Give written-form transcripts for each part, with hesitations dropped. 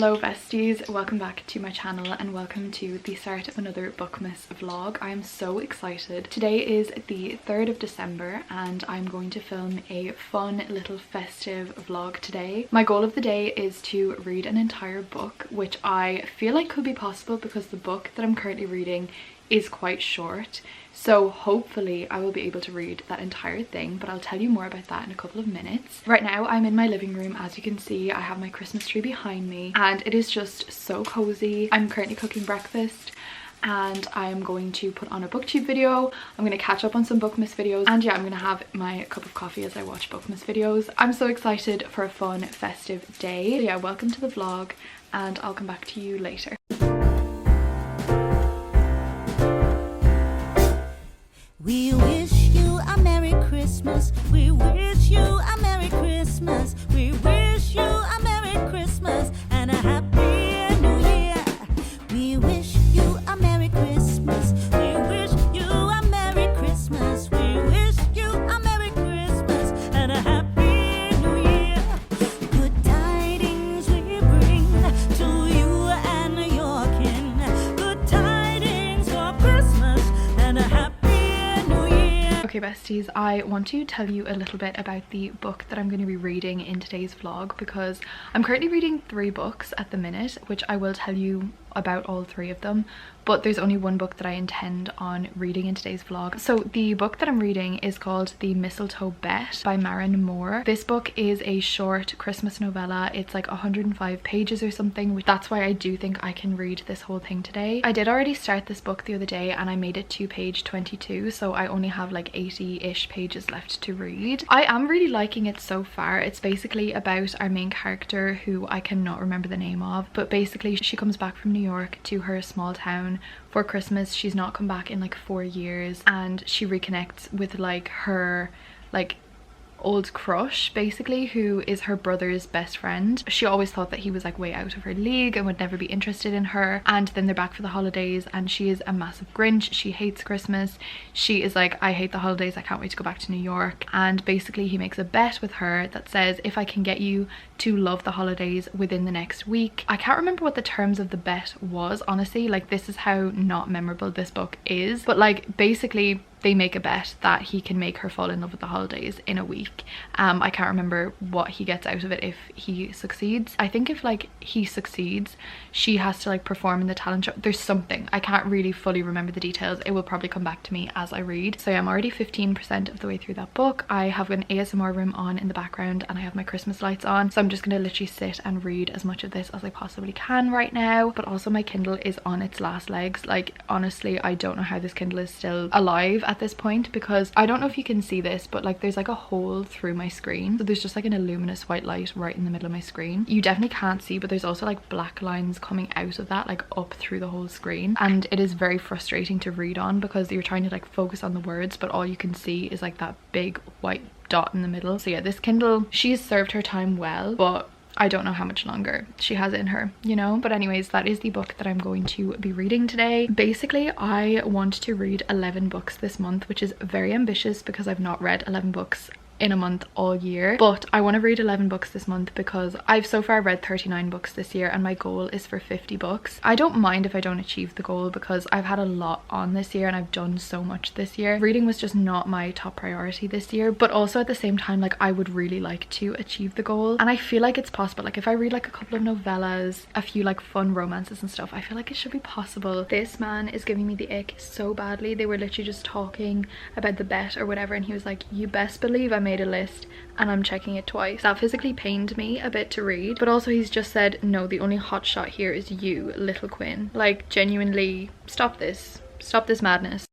Hello besties, welcome back to my channel and welcome to the start of another Bookmas vlog. I am so excited. Today is the 3rd of December and I'm going to film a fun little festive vlog today. My goal of the day is to read an entire book, which I feel like could be possible because the book that I'm currently reading is quite short. So hopefully I will be able to read that entire thing, but I'll tell you more about that in a couple of minutes. Right now I'm in my living room. As you can see, I have my Christmas tree behind me and it is just so cozy. I'm currently cooking breakfast and I'm going to put on a booktube video. I'm going to catch up on some Bookmas videos and yeah, I'm going to have my cup of coffee as I watch Bookmas videos. I'm so excited for a fun festive day. So yeah, welcome to the vlog and I'll come back to you later. We wish you a Merry Christmas. We wish you a Merry Christmas. We wish you a Merry Christmas and a Happy New Year. We wish you a Merry Christmas. We wish you a Merry Christmas. We wish you a Merry Christmas and a Happy New Year. Good tidings we bring to you and your kin. Good tidings for Christmas and a Happy. Okay besties, I want to tell you a little bit about the book that I'm going to be reading in today's vlog because I'm currently reading 3 books at the minute, which I will tell you about all 3 of them, but there's only one book that I intend on reading in today's vlog. So the book that I'm reading is called The Mistletoe Bet by Maren Moore. This book is a short Christmas novella. It's like 105 pages or something, which that's why I do think I can read this whole thing today. I did already start this book the other day and I made it to page 22, so I only have like 80-ish pages left to read. I am really liking it so far. It's basically about our main character, who I cannot remember the name of, but basically she comes back from New York to her small town for Christmas. She's not come back in like 4 years and she reconnects with like her old crush basically, who is her brother's best friend. She always thought that he was like way out of her league and would never be interested in her, and then they're back for the holidays and she is a massive Grinch. She hates Christmas. She is like, I hate the holidays, I can't wait to go back to New York. And basically he makes a bet with her that says, if I can get you to love the holidays within the next week. I can't remember what the terms of the bet was, honestly. Like, this is how not memorable this book is, but like basically they make a bet that he can make her fall in love with the holidays in a week. I can't remember what he gets out of it if he succeeds. I think if like he succeeds, she has to like perform in the talent show. There's something, I can't really fully remember the details. It will probably come back to me as I read. So yeah, I'm already 15% of the way through that book. I have an ASMR room on in the background and I have my Christmas lights on, so I'm just gonna literally sit and read as much of this as I possibly can right now. But also my Kindle is on its last legs. Like, honestly, I don't know how this Kindle is still alive at this point, because I don't know if you can see this, but like there's like a hole through my screen, so there's just like an illuminous white light right in the middle of my screen. You definitely can't see, but there's also like black lines coming out of that, like up through the whole screen, and it is very frustrating to read on because you're trying to like focus on the words, but all you can see is like that big white dot in the middle. So yeah, this Kindle, she's served her time well, but I don't know how much longer she has in her, you know? But anyways, that is the book that I'm going to be reading today. Basically, I want to read 11 books this month, which is very ambitious because I've not read 11 books in a month all year, but I want to read 11 books this month because I've so far read 39 books this year and my goal is for 50 books. I don't mind if I don't achieve the goal because I've had a lot on this year and I've done so much this year. Reading was just not my top priority this year, but also at the same time, like, I would really like to achieve the goal and I feel like it's possible. Like, if I read like a couple of novellas, a few like fun romances and stuff, I feel like it should be possible. This man is giving me the ick so badly. They were literally just talking about the bet or whatever and he was like, you best believe I made a list and I'm checking it twice. That physically pained me a bit to read, but also he's just said, no, the only hot shot here is you, little Quinn. Like, genuinely, stop this madness.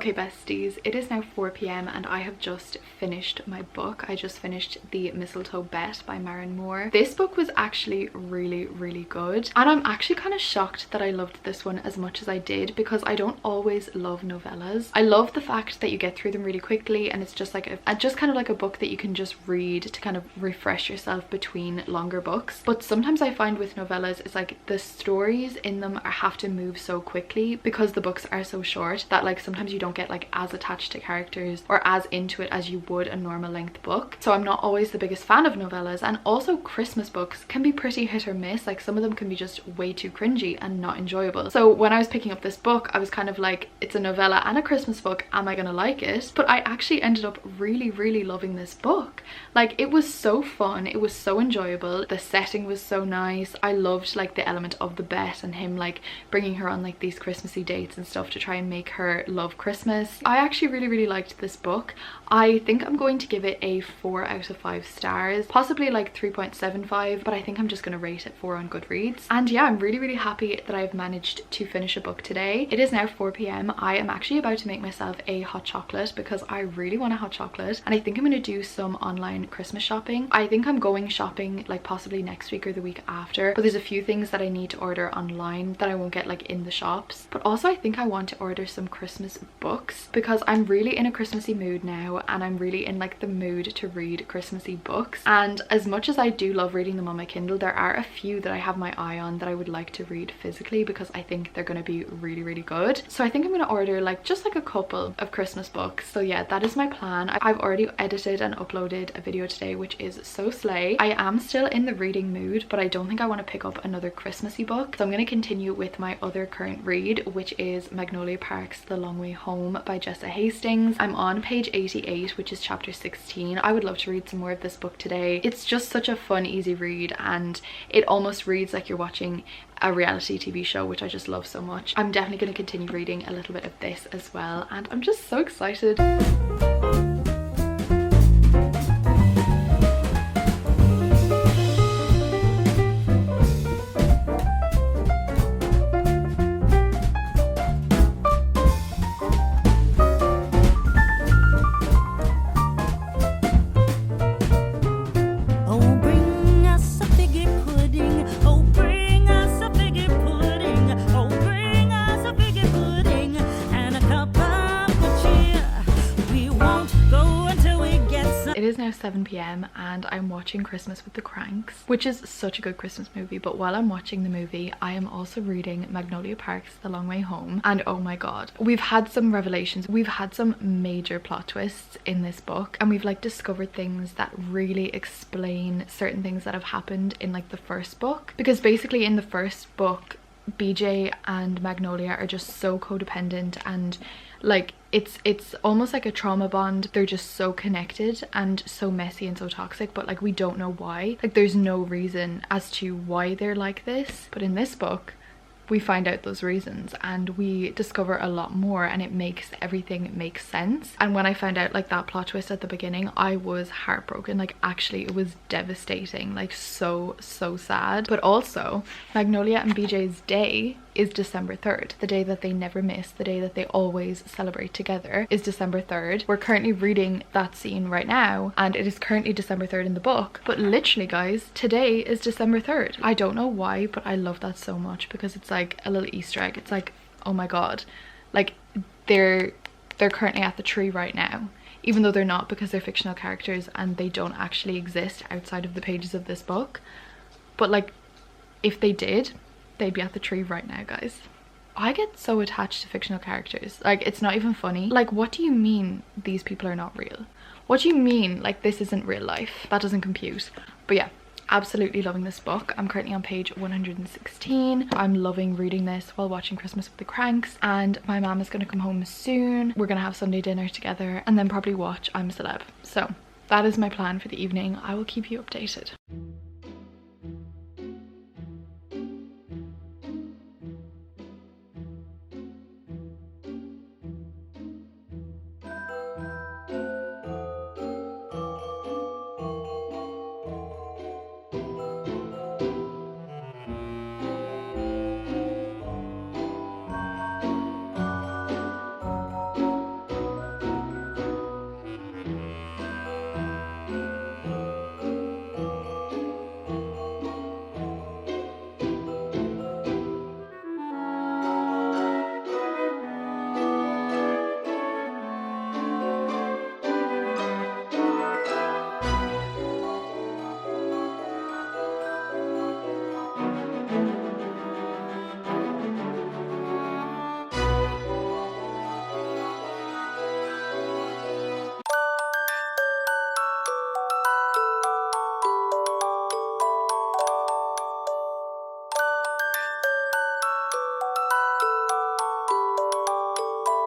Okay besties, it is now 4 p.m. and I have just finished my book. I just finished the Mistletoe Bet by Maren Moore. This book was actually really good, and I'm actually kind of shocked that I loved this one as much as I did, because I don't always love novellas. I love the fact that you get through them really quickly, and it's just like just kind of like a book that you can just read to kind of refresh yourself between longer books. But sometimes I find with novellas, it's like the stories in them have to move so quickly because the books are so short that like sometimes you don't get like as attached to characters or as into it as you would a normal length book. So I'm not always the biggest fan of novellas, and also Christmas books can be pretty hit or miss. Like some of them can be just way too cringy and not enjoyable. So when I was picking up this book, I was kind of like, it's a novella and a Christmas book, am I gonna like it? But I actually ended up really loving this book. Like it was so fun, it was so enjoyable, the setting was so nice. I loved like the element of the bet and him like bringing her on like these Christmassy dates and stuff to try and make her love Christmas. I actually really liked this book. I think I'm going to give it a 4 out of 5 stars, possibly like 3.75, but I think I'm just going to rate it 4 on Goodreads. And yeah, I'm really happy that I've managed to finish a book today. It is now 4 p.m. I am actually about to make myself a hot chocolate because I really want a hot chocolate, and I think I'm going to do some online Christmas shopping. I think I'm going shopping like possibly next week or the week after, but there's a few things that I need to order online that I won't get like in the shops. But also I think I want to order some Christmas books because I'm really in a Christmassy mood now, and I'm really in like the mood to read Christmassy books. And as much as I do love reading them on my Kindle, there are a few that I have my eye on that I would like to read physically because I think they're going to be really good. So I think I'm going to order like just like a couple of Christmas books. So yeah, that is my plan. I've already edited and uploaded a video today, which is so slay. I am still in the reading mood, but I don't think I want to pick up another Christmassy book. So I'm going to continue with my other current read, which is Magnolia Park's The Long Way Home by Jessa Hastings. I'm on page 88, which is chapter 16. I would love to read some more of this book today. It's just such a fun, easy read, and it almost reads like you're watching a reality TV show, which I just love so much. I'm definitely going to continue reading a little bit of this as well, and I'm just so excited. It is now 7 p.m. and I'm watching Christmas with the Cranks, which is such a good Christmas movie. But while I'm watching the movie, I am also reading Magnolia Park's The Long Way Home, and oh my god, we've had some revelations, we've had some major plot twists in this book, and we've like discovered things that really explain certain things that have happened in like the first book. Because basically in the first book, BJ and Magnolia are just so codependent, and like it's almost like a trauma bond. They're just so connected and so messy and so toxic, but like we don't know why. Like there's no reason as to why they're like this. But in this book we find out those reasons and we discover a lot more, and it makes everything make sense. And when I found out like that plot twist at the beginning, I was heartbroken. Like actually it was devastating, like so sad. But also Magnolia and BJ's day is December 3rd, the day that they never miss, the day that they always celebrate together is December 3rd. We're currently reading that scene right now, and it is currently December 3rd in the book, but literally guys, today is December 3rd. I don't know why, but I love that so much because it's like a little Easter egg. It's like, oh my god, like they're currently at the tree right now, even though they're not, because they're fictional characters and they don't actually exist outside of the pages of this book. But like if they did, they'd be at the tree right now, guys. I get so attached to fictional characters, like it's not even funny. Like what do you mean these people are not real? What do you mean like this isn't real life? That doesn't compute. But yeah, absolutely loving this book. I'm currently on page 116. I'm loving reading this while watching Christmas with the Cranks, and my mom is going to come home soon. We're gonna have Sunday dinner together and then probably watch I'm a Celeb. So that is my plan for the evening. I will keep you updated.